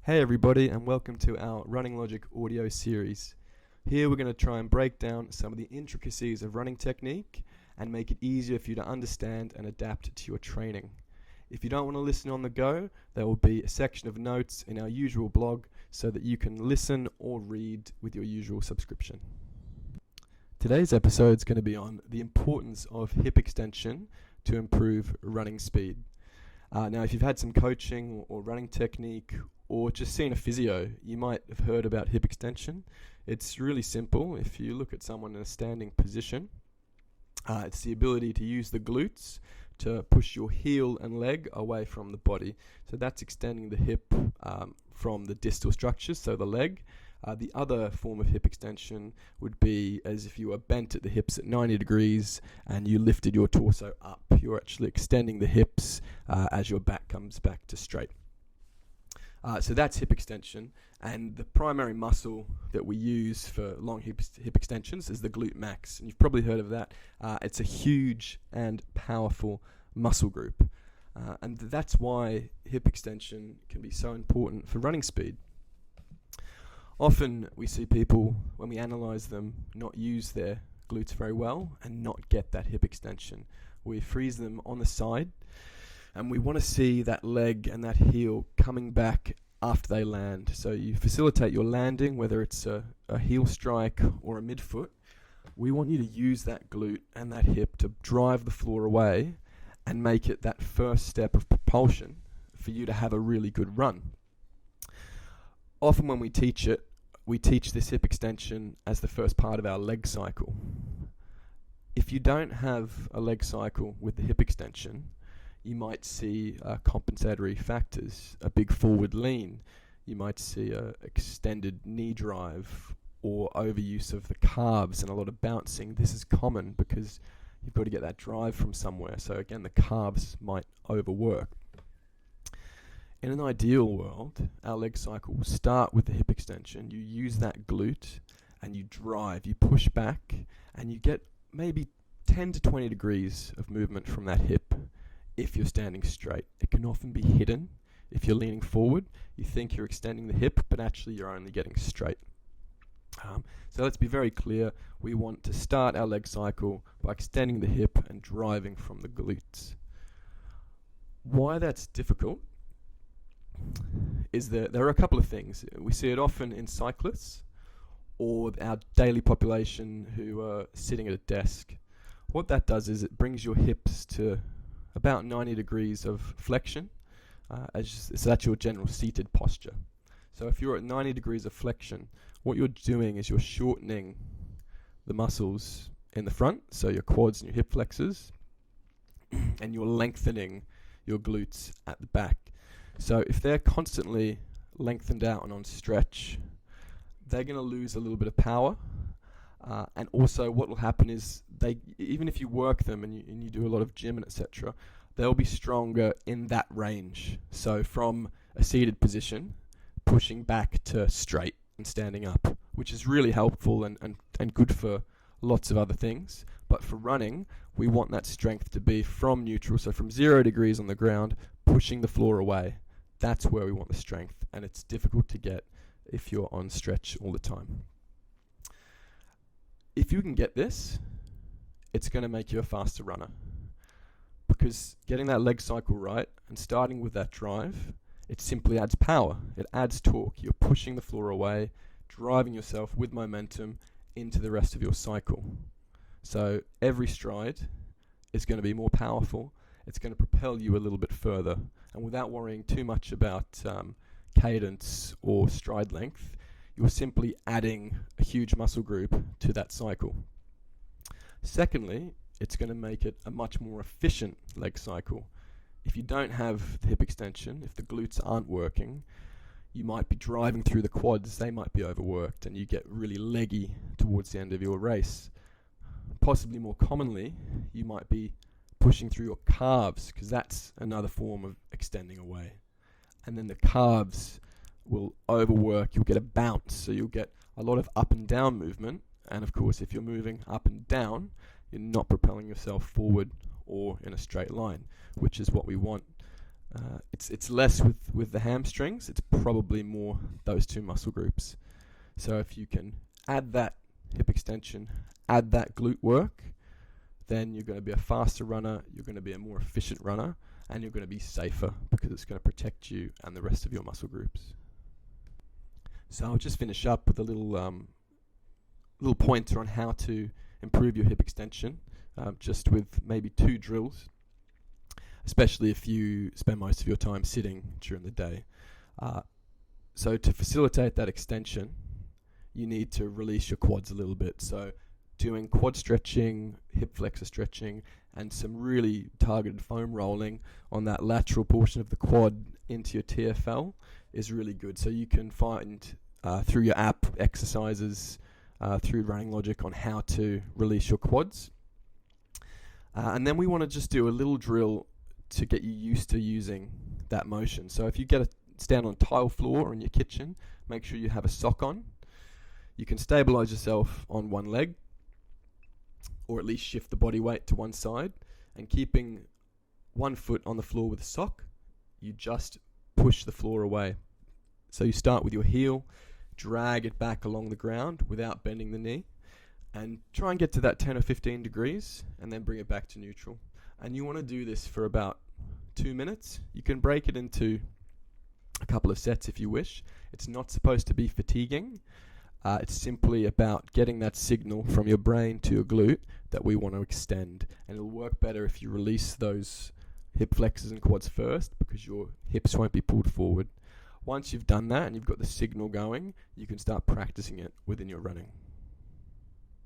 Hey everybody, and welcome to our Running Logic audio series. Here we're going to try and break down some of the intricacies of running technique and make it easier for you to understand and adapt to your training. If you don't want to listen on the go, there will be a section of notes in our usual blog so that you can listen or read with your usual subscription. Today's episode is going to be on the importance of hip extension to improve running speed. Now, if you've had some coaching or running technique or just seen a physio, you might have heard about hip extension. It's really simple. If you look at someone in a standing position, it's the ability to use the glutes to push your heel and leg away from the body. So that's extending the hip from the distal structures, so the leg. The other form of hip extension would be as if you were bent at the hips at 90 degrees and you lifted your torso up. You're actually extending the hips as your back comes back to straight. So that's hip extension, and the primary muscle that we use for long hip extensions is the glute max, and you've probably heard of that. It's a huge and powerful muscle group, and that's why hip extension can be so important for running speed. Often we see people, when we analyze them, not use their glutes very well and not get that hip extension. We freeze them on the side, and we want to see that leg and that heel coming back after they land. So you facilitate your landing, whether it's a heel strike or a midfoot. We want you to use that glute and that hip to drive the floor away and make it that first step of propulsion for you to have a really good run. Often when we teach this hip extension as the first part of our leg cycle. If you don't have a leg cycle with the hip extension, you might see compensatory factors, a big forward lean. You might see a extended knee drive or overuse of the calves and a lot of bouncing. This is common because you've got to get that drive from somewhere. So again, the calves might overwork. In an ideal world, our leg cycle will start with the hip extension. You use that glute and you drive, you push back, and you get maybe 10 to 20 degrees of movement from that hip. If you're standing straight, it can often be hidden. If you're leaning forward, you think you're extending the hip, but actually you're only getting straight. So let's be very clear. We want to start our leg cycle by extending the hip and driving from the glutes. Why that's difficult is that there are a couple of things. We see it often in cyclists or our daily population who are sitting at a desk. What that does is it brings your hips to about 90 degrees of flexion, so that's your general seated posture. So if you're at 90 degrees of flexion, what you're doing is you're shortening the muscles in the front, so your quads and your hip flexors, and you're lengthening your glutes at the back. So if they're constantly lengthened out and on stretch, they're going to lose a little bit of power. And also what will happen is even if you work them and you do a lot of gym and etc., they'll be stronger in that range. So from a seated position, pushing back to straight and standing up, which is really helpful and good for lots of other things. But for running, we want that strength to be from neutral, so from 0 degrees on the ground, pushing the floor away. That's where we want the strength, and it's difficult to get if you're on stretch all the time. If you can get this, it's going to make you a faster runner, because getting that leg cycle right and starting with that drive, it simply adds power. It adds torque. You're pushing the floor away, driving yourself with momentum into the rest of your cycle. So every stride is going to be more powerful. It's going to propel you a little bit further, and without worrying too much about cadence or stride length, you're simply adding a huge muscle group to that cycle. Secondly, it's going to make it a much more efficient leg cycle. If you don't have the hip extension, if the glutes aren't working, you might be driving through the quads, they might be overworked, and you get really leggy towards the end of your race. Possibly more commonly, you might be pushing through your calves, because that's another form of extending away. And then the calves will overwork, you'll get a bounce, so you'll get a lot of up and down movement, and of course if you're moving up and down, you're not propelling yourself forward or in a straight line, which is what we want. It's less with the hamstrings. It's probably more those two muscle groups. So if you can add that hip extension, add that glute work, then you're going to be a faster runner, you're going to be a more efficient runner, and you're going to be safer because it's going to protect you and the rest of your muscle groups. So I'll just finish up with a little pointer on how to improve your hip extension, just with maybe 2 drills, especially if you spend most of your time sitting during the day. So to facilitate that extension, you need to release your quads a little bit. So doing quad stretching, hip flexor stretching, and some really targeted foam rolling on that lateral portion of the quad into your TFL is really good. So you can find through your app exercises, through Running Logic, on how to release your quads. And then we want to just do a little drill to get you used to using that motion. So if you stand on tile floor or in your kitchen, make sure you have a sock on. You can stabilize yourself on one leg, or at least shift the body weight to one side, and keeping one foot on the floor with a sock, you just push the floor away. So you start with your heel, drag it back along the ground without bending the knee, and try and get to that 10 or 15 degrees, and then bring it back to neutral. And you want to do this for about 2 minutes. You can break it into a couple of sets if you wish. It's not supposed to be fatiguing. It's simply about getting that signal from your brain to your glute that we want to extend. And it'll work better if you release those hip flexors and quads first, because your hips won't be pulled forward. Once you've done that and you've got the signal going, you can start practicing it within your running.